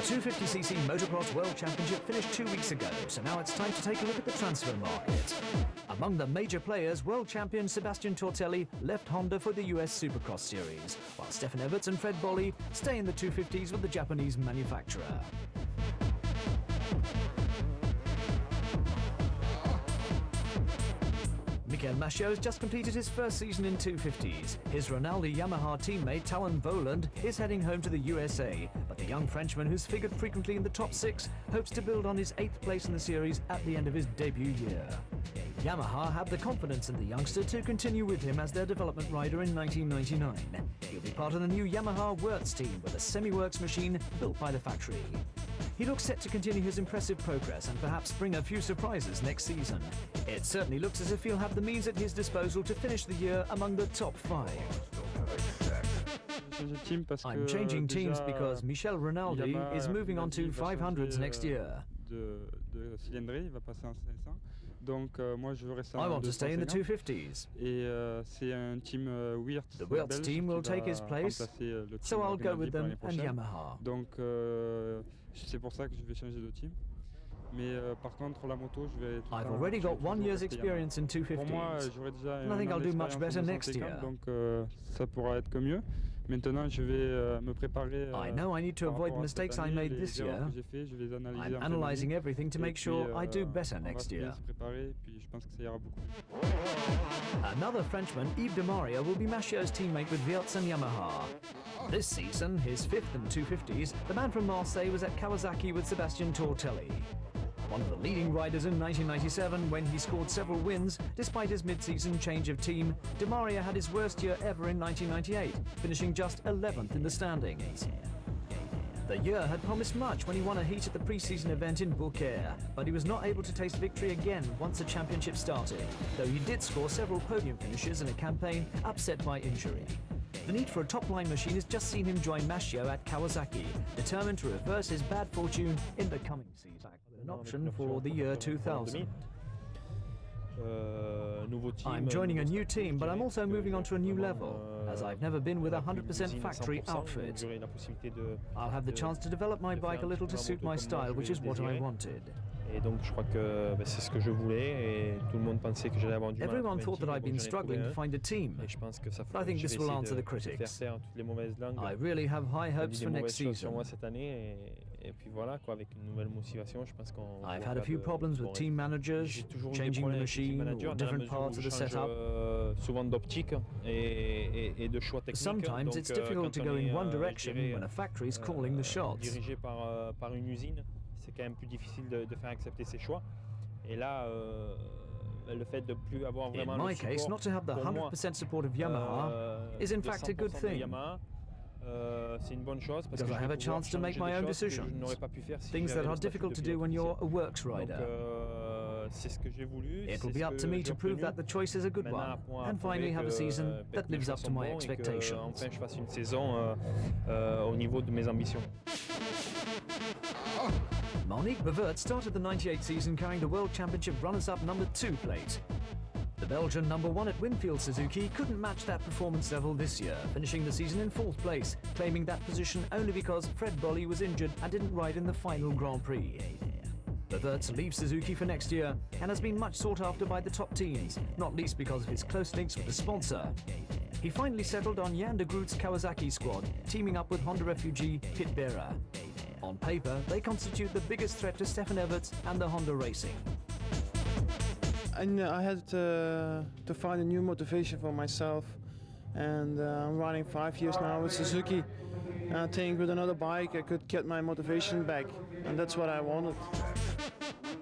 250cc Motocross World Championship finished 2 weeks ago, so now it's time to take a look at the transfer market. Among the major players, world champion Sebastian Tortelli left Honda for the US Supercross Series, while Stefan Everts and Fred Bolley stay in the 250s with the Japanese manufacturer. Michael Massiot has just completed his first season in 250s. His Rinaldi Yamaha teammate Talon Voland is heading home to the USA, but the young Frenchman, who's figured frequently in the top 6, hopes to build on his 8th place in the series at the end of his debut year. Yamaha have the confidence in the youngster to continue with him as their development rider in 1999. He'll be part of the new Yamaha Wurz team with a semi-works machine built by the factory. He looks set to continue his impressive progress and perhaps bring a few surprises next season. It certainly looks as if he'll have the means at his disposal to finish the year among the top 5. I'm changing teams because Michel Rinaldi is moving on to 500s next year. I want to stay in the 250s. The Wurz team will take his place, so I'll go with them and Yamaha. I've already got 1 year's experience in 250s, and I think I'll do much better next year. I know I need to avoid the mistakes I made this year. I'm analysing everything to make sure I do better next year. Another Frenchman, Yves de Maria, will be Massiot's teammate with Wurz and Yamaha. This season, his 5th in 250s, the man from Marseille was at Kawasaki with Sebastian Tortelli. One of the leading riders in 1997 when he scored several wins. Despite his mid-season change of team, de Maria had his worst year ever in 1998, finishing just 11th in the standings. The year had promised much when he won a heat at the pre-season event in Beaucaire, but he was not able to taste victory again once the championship started, though he did score several podium finishes in a campaign upset by injury. The need for a top-line machine has just seen him join Massiot at Kawasaki, determined to reverse his bad fortune in the coming season. An option for the year 2000. I'm joining a new team, but I'm also moving on to a new level, as I've never been with a 100% factory outfit. I'll have the chance to develop my bike a little to suit my style, which is what I wanted. Everyone thought that I'd been struggling to find a team, but I think this will answer the critics. I really have high hopes for next season. I've had a few problems with team managers, changing the machine, or different parts of the setup. Sometimes it's difficult to go in one direction when a factory is calling the shots. C'est quand même plus difficile de faire accepter ses choix. Et là, le fait de plus avoir vraiment le support, in my case, not to have the 100% support of Yamaha is in fact a good thing. Because I have a chance to make my own decisions, things that are difficult to do when you're a works rider. It will be up to me to prove that the choice is a good one, and finally have a season that lives up to my expectations. Monique Bevert started the 98 season carrying the World Championship runners-up number 2 plate. The Belgian number 1 at Winfield Suzuki couldn't match that performance level this year, finishing the season in 4th place, claiming that position only because Fred Bolley was injured and didn't ride in the final Grand Prix. Bevert leaves Suzuki for next year and has been much sought after by the top teams, not least because of his close links with the sponsor. He finally settled on Jan de Groot's Kawasaki squad, teaming up with Honda refugee Pit Bera. On paper, they constitute the biggest threat to Stefan Everts and the Honda Racing. I had to find a new motivation for myself, and I'm riding 5 years now with Suzuki. And I think with another bike I could get my motivation back, and that's what I wanted.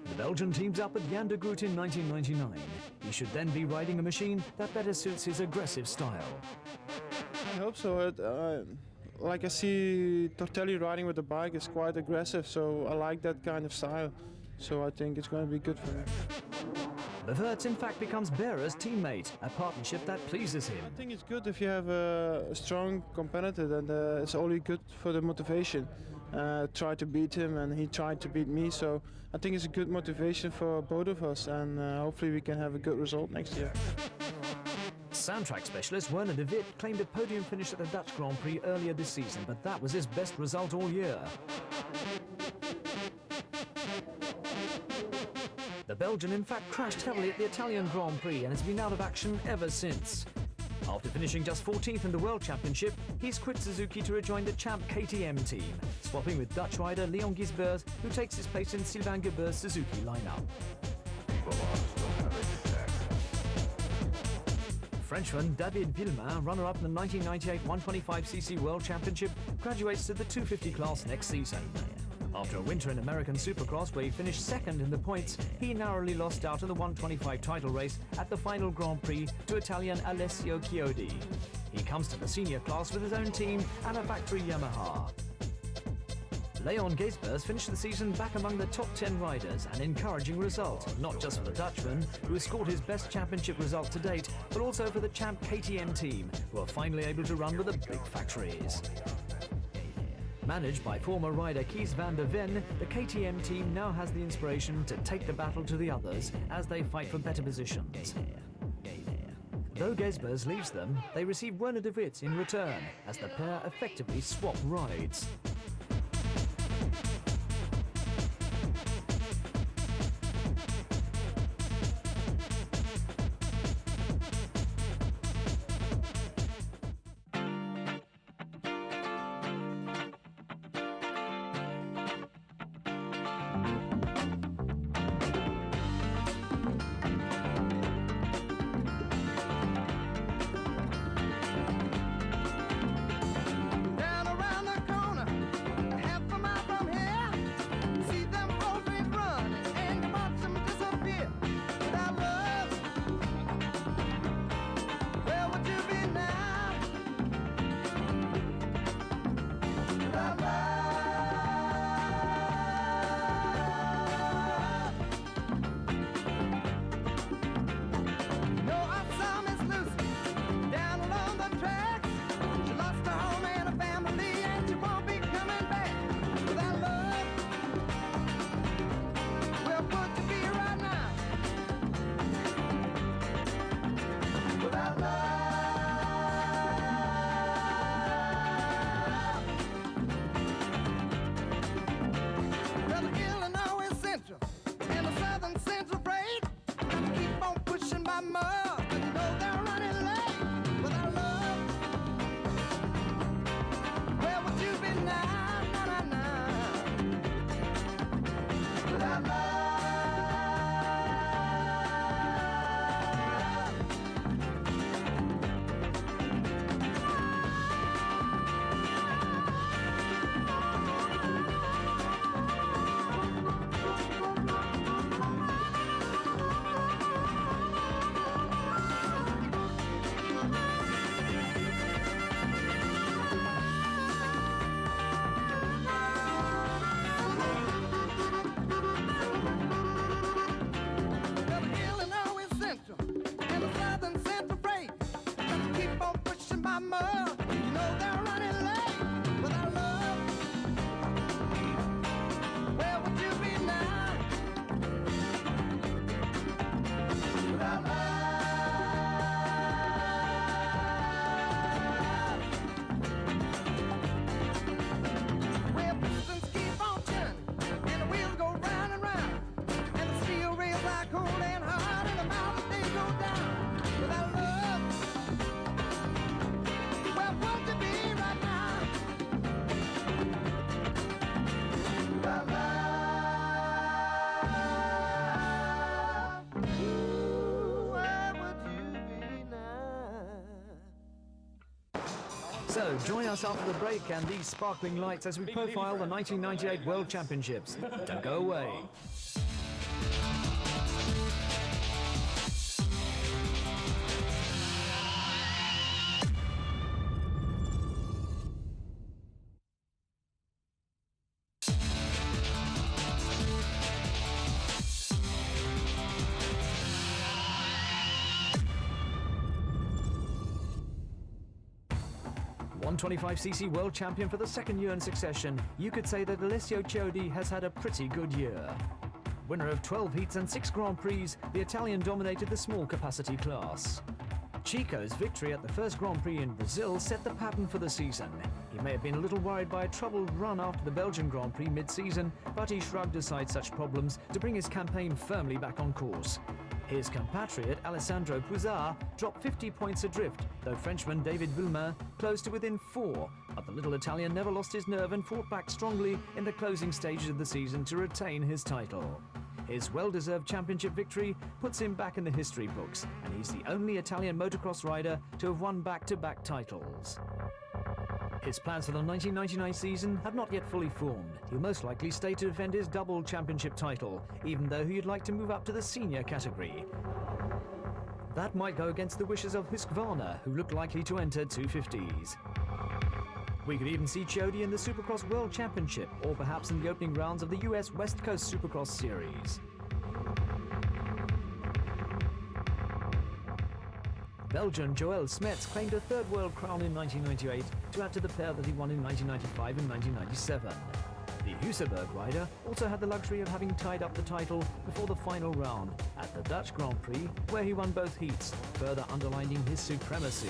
The Belgian teams up with Jan de Groot in 1999. He should then be riding a machine that better suits his aggressive style. I hope so. Like I see Tortelli riding with the bike is quite aggressive, so I like that kind of style. So I think it's going to be good for me. Bevert in fact becomes Bera's teammate, a partnership that pleases him. I think it's good if you have a strong competitor, and it's only good for the motivation. Try to beat him and he tried to beat me, so I think it's a good motivation for both of us, and hopefully we can have a good result next year. Soundtrack specialist Werner de Witt claimed a podium finish at the Dutch Grand Prix earlier this season, but that was his best result all year. The Belgian in fact crashed heavily at the Italian Grand Prix and has been out of action ever since. After finishing just 14th in the World Championship, he's quit Suzuki to rejoin the champ KTM team, swapping with Dutch rider Leon Gisbert, who takes his place in Sylvain Gebert's Suzuki lineup. Frenchman David Villemain, runner-up in the 1998 125cc World Championship, graduates to the 250 class next season. After a winter in American Supercross where he finished second in the points, he narrowly lost out in the 125 title race at the final Grand Prix to Italian Alessio Chiodi. He comes to the senior class with his own team and a factory Yamaha. Leon Gisbert finished the season back among the top 10 riders, an encouraging result, not just for the Dutchman, who has scored his best championship result to date, but also for the champ KTM team, who are finally able to run with the big factories. Managed by former rider Kees van der Ven, the KTM team now has the inspiration to take the battle to the others as they fight for better positions. Though Gisbert leaves them, they receive Werner de Vries in return, as the pair effectively swap rides. So, join us after the break and these sparkling lights as we profile the 1998 World Championships. Don't go away. One 125cc world champion for the second year in succession, you could say that Alessio Chiodi has had a pretty good year. Winner of 12 heats and 6 Grand Prix, the Italian dominated the small capacity class. Chico's victory at the first Grand Prix in Brazil set the pattern for the season. He may have been a little worried by a troubled run after the Belgian Grand Prix mid-season, but he shrugged aside such problems to bring his campaign firmly back on course. His compatriot Alessandro Pouzar dropped 50 points adrift, though Frenchman David Villemain closed to within 4. But the little Italian never lost his nerve and fought back strongly in the closing stages of the season to retain his title. His well-deserved championship victory puts him back in the history books, and he's the only Italian motocross rider to have won back-to-back titles. His plans for the 1999 season have not yet fully formed. He'll most likely stay to defend his double championship title, even though he'd like to move up to the senior category. That might go against the wishes of Husqvarna, who look likely to enter 250s. We could even see Chiodi in the Supercross World Championship, or perhaps in the opening rounds of the US West Coast Supercross Series. Belgian Joël Smets claimed a third world crown in 1998 to add to the pair that he won in 1995 and 1997. The Husaberg rider also had the luxury of having tied up the title before the final round at the Dutch Grand Prix, where he won both heats, further underlining his supremacy.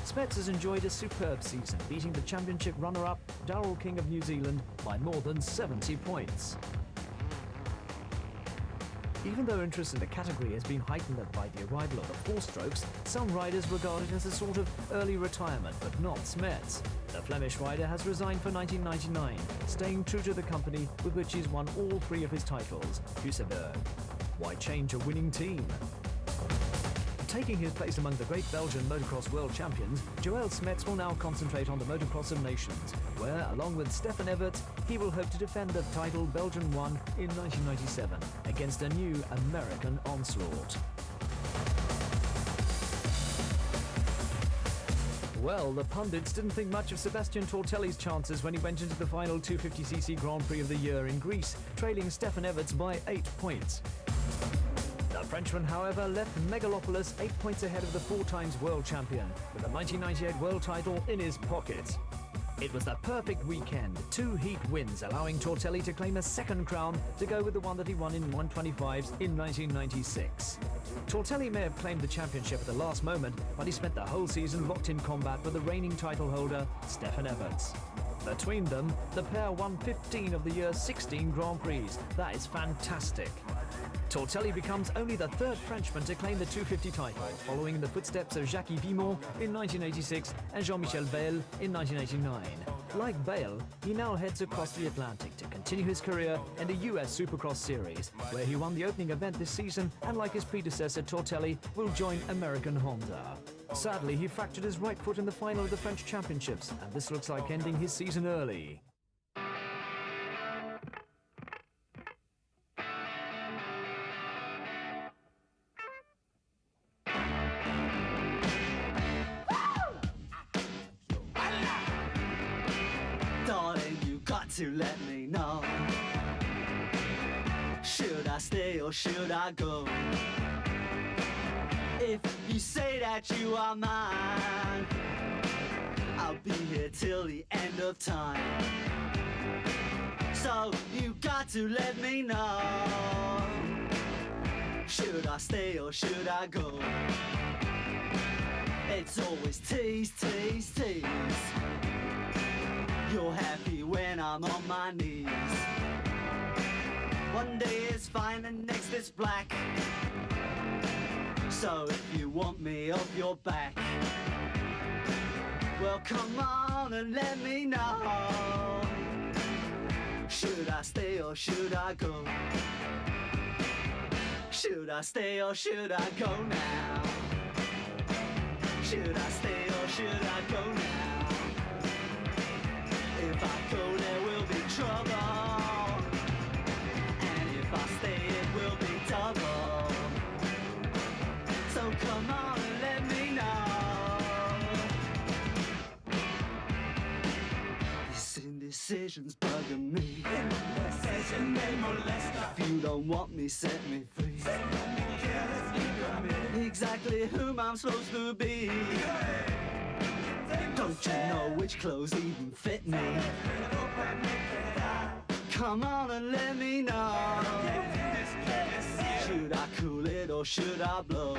Smets has enjoyed a superb season, beating the championship runner-up Darrell King of New Zealand by more than 70 points. Even though interest in the category has been heightened by the arrival of the four-strokes, some riders regard it as a sort of early retirement, but not Smets. The Flemish rider has resigned for 1999, staying true to the company with which he's won all 3 of his titles, Husaberg. Why change a winning team? Taking his place among the great Belgian motocross world champions, Joël Smets will now concentrate on the Motocross of Nations, where, along with Stefan Everts, he will hope to defend the title Belgian won in 1997 against a new American onslaught. Well, the pundits didn't think much of Sebastian Tortelli's chances when he went into the final 250cc Grand Prix of the year in Greece, trailing Stefan Everts by 8 points. The Frenchman, however, left Megalopolis 8 points ahead of the 4-times world champion, with the 1998 world title in his pocket. It was the perfect weekend, 2 heat wins, allowing Tortelli to claim a second crown to go with the one that he won in 125s in 1996. Tortelli may have claimed the championship at the last moment, but he spent the whole season locked in combat with the reigning title holder, Stefan Everts. Between them, the pair won 15 of the year's 16 Grand Prix. That is fantastic. Tortelli becomes only the 3rd Frenchman to claim the 250 title, following in the footsteps of Jacques Vimont in 1986 and Jean-Michel Bayle in 1989. Like Bayle, he now heads across the Atlantic to continue his career in the US Supercross Series, where he won the opening event this season and, like his predecessor Tortelli, will join American Honda. Sadly, he fractured his right foot in the final of the French Championships, and this looks like ending his season early. Darling, you got to let me know. Should I stay or should I go? If you say that you are mine, I'll be here till the end of time. So you got to let me know. Should I stay or should I go? It's always tease, tease, tease. You're happy when I'm on my knees. One day is fine and next is black. So if you want me off your back, well come on and let me know. Should I stay or should I go? Should I stay or should I go now? Should I stay or should I go now? If I go there will be trouble, and if I stay it will be double. So come on and let me know. This indecision's bugging me. If you don't want me, set me free. Exactly whom I'm supposed to be. Don't you know which clothes even fit me? Come on and let me know. Should I cool it or should I blow?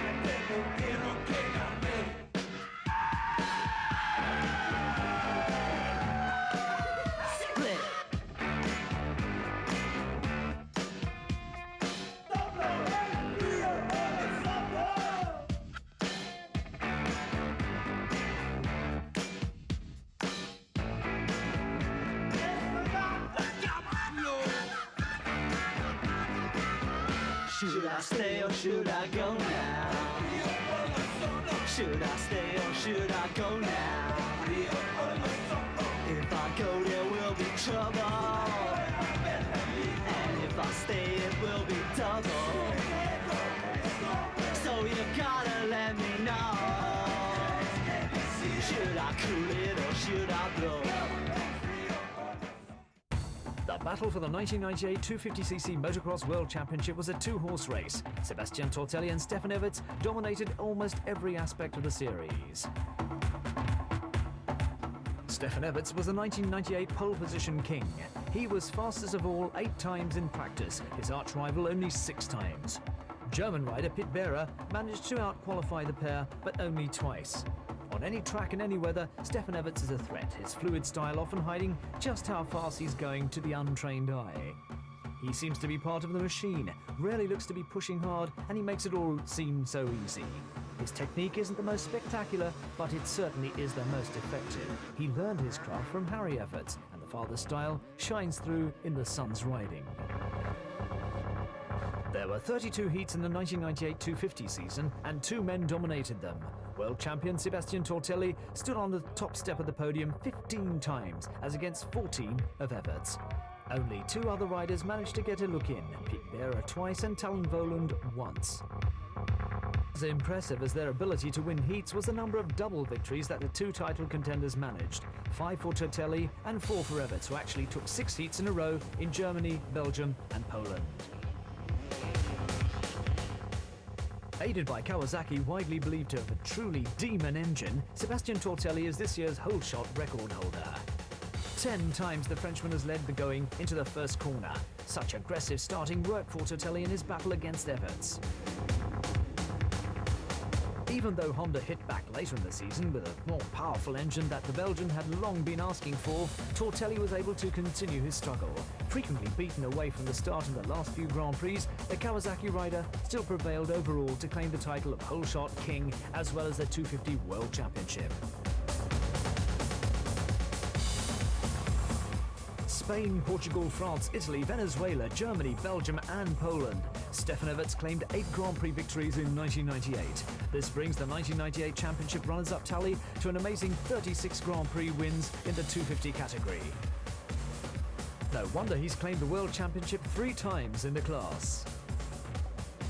I stay or should I go now? Should I stay or should I go now? If I go there will be trouble, and if I stay it will be double. So you gotta let me know. Should I cool it or should I blow? The battle for the 1998 250cc Motocross World Championship was a two-horse race. Sebastian Tortelli and Stefan Everts dominated almost every aspect of the series. Stefan Everts was the 1998 pole position king. He was fastest of all 8 times in practice, his arch-rival only 6 times. German rider Pit Beirer managed to out-qualify the pair, but only twice. On any track and any weather, Stefan Everts is a threat, his fluid style often hiding just how fast he's going to the untrained eye. He seems to be part of the machine, rarely looks to be pushing hard, and he makes it all seem so easy. His technique isn't the most spectacular, but it certainly is the most effective. He learned his craft from Harry Everts, and the father's style shines through in the son's riding. There were 32 heats in the 1998 250 season, and 2 men dominated them. World champion Sebastian Tortelli stood on the top step of the podium 15 times, as against 14 of Everts. Only 2 other riders managed to get a look in, Pit Beirer twice and Talon Voland once. As impressive as their ability to win heats was the number of double victories that the 2 title contenders managed. 5 for Tortelli and 4 for Everts, who actually took 6 heats in a row in Germany, Belgium and Poland. Aided by Kawasaki, widely believed to have a truly demon engine, Sebastian Tortelli is this year's whole shot record holder. 10 times the Frenchman has led the going into the first corner. Such aggressive starting worked for Tortelli in his battle against Everts. Even though Honda hit back later in the season with a more powerful engine that the Belgian had long been asking for, Tortelli was able to continue his struggle. Frequently beaten away from the start in the last few Grand Prix, the Kawasaki rider still prevailed overall to claim the title of Whole Shot King as well as the 250 World Championship. Spain, Portugal, France, Italy, Venezuela, Germany, Belgium and Poland. Stefan Everts claimed 8 Grand Prix victories in 1998. This brings the 1998 championship runners-up tally to an amazing 36 Grand Prix wins in the 250 category. No wonder he's claimed the World Championship 3 times in the class.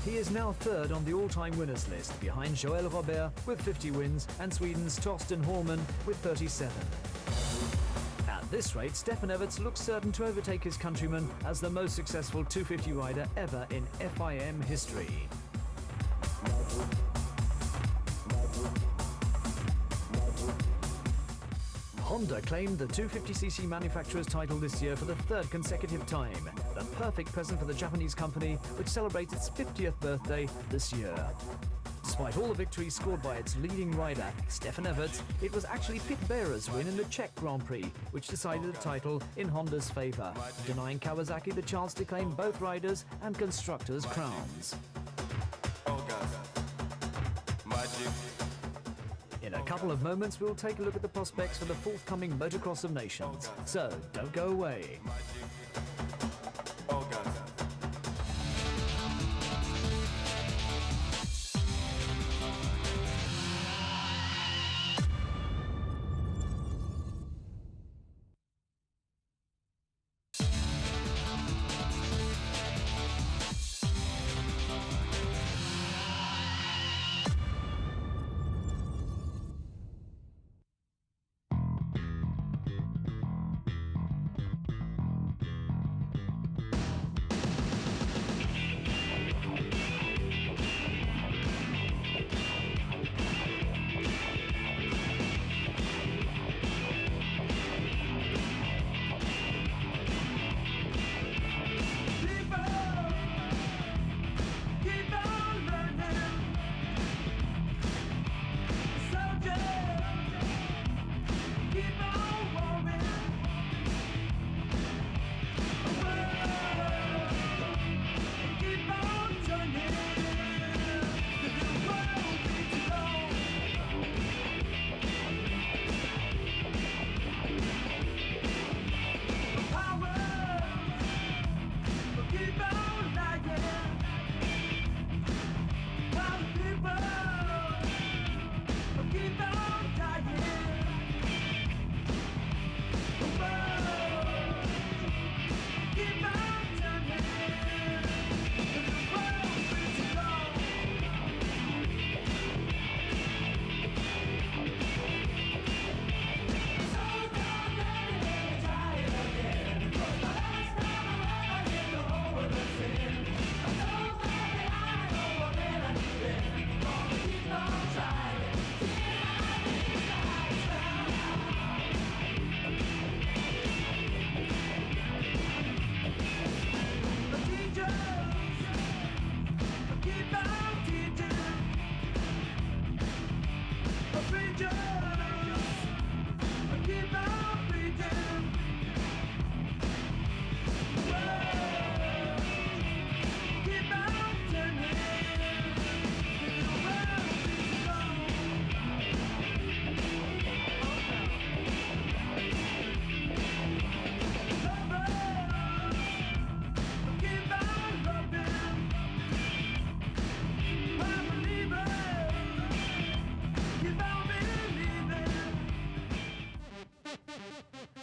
He is now 3rd on the all-time winners list, behind Joël Robert with 50 wins and Sweden's Torsten Horman with 37. At this rate, Stefan Everts looks certain to overtake his countryman as the most successful 250 rider ever in FIM history. Honda claimed the 250cc manufacturer's title this year for the 3rd consecutive time, the perfect present for the Japanese company, which celebrates its 50th birthday this year. Despite all the victories scored by its leading rider, Stefan Everts, it was actually Pit Beirer's win in the Czech Grand Prix, which decided the title in Honda's favour, denying Kawasaki the chance to claim both riders' and constructors' crowns. In a couple of moments, we'll take a look at the prospects for the forthcoming Motocross of Nations. So, don't go away.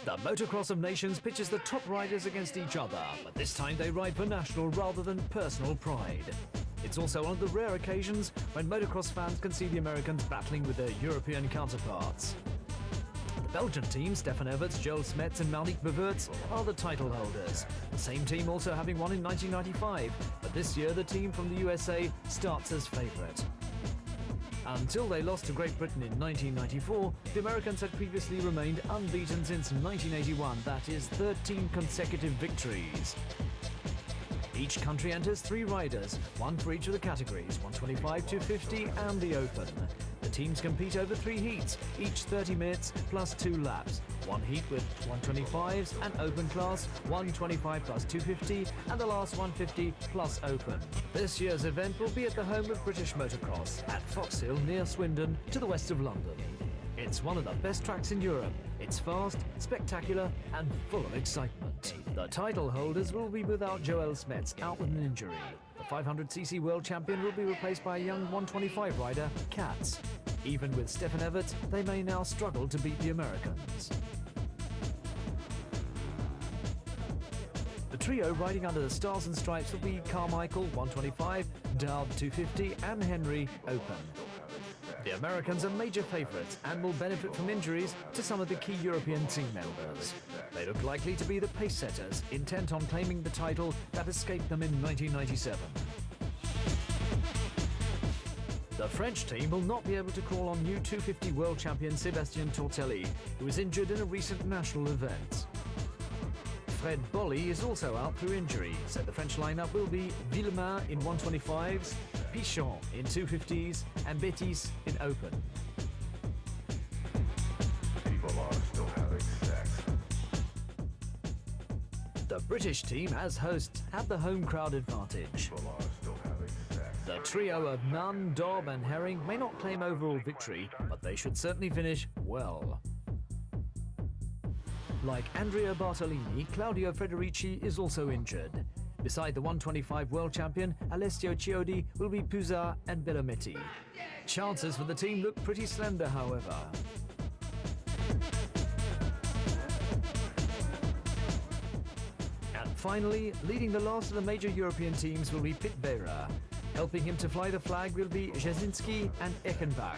The Motocross of Nations pitches the top riders against each other, but this time they ride for national rather than personal pride. It's also one of the rare occasions when motocross fans can see the Americans battling with their European counterparts. The Belgian team, Stefan Everts, Joel Smets and Malik Beverts, are the title holders. The same team also having won in 1995, but this year the team from the USA starts as favourite. Until they lost to Great Britain in 1994, the Americans had previously remained unbeaten since 1981, that is 13 consecutive victories. Each country enters 3 riders, one for each of the categories, 125, 250 and the Open. The teams compete over 3 heats, each 30 minutes plus 2 laps. One heat with 125s, an Open class, 125 plus 250 and the last 150 plus Open. This year's event will be at the home of British motocross at Foxhill near Swindon to the west of London. It's one of the best tracks in Europe. It's fast, spectacular and full of excitement. The title holders will be without Joel Smets, out with an injury. The 500cc world champion will be replaced by a young 125 rider, Katz. Even with Stefan Everts, they may now struggle to beat the Americans. The trio riding under the Stars and Stripes will be Carmichael, 125, Dowd, 250 and Henry, Open. The Americans are major favourites and will benefit from injuries to some of the key European team members. They look likely to be the pace setters, intent on claiming the title that escaped them in 1997. The French team will not be able to call on new 250 world champion Sébastien Tortelli, who was injured in a recent national event. Fred Bolly is also out through injury, so the French lineup will be Villemain in 125s, Pichon in 250s and Betis in Open. People are still having sex. The British team, as hosts, have the home crowd advantage. People are still having sex. The trio of Nunn, Dobb and Herring may not claim overall victory, but they should certainly finish well. Like Andrea Bartolini, Claudio Federici is also injured. Beside the 125 world champion, Alessio Chiodi will be Puzar and Belometti. Chances for the team look pretty slender, however. And finally, leading the last of the major European teams will be Pit Bera. Helping him to fly the flag will be Jasinski and Eckenbach.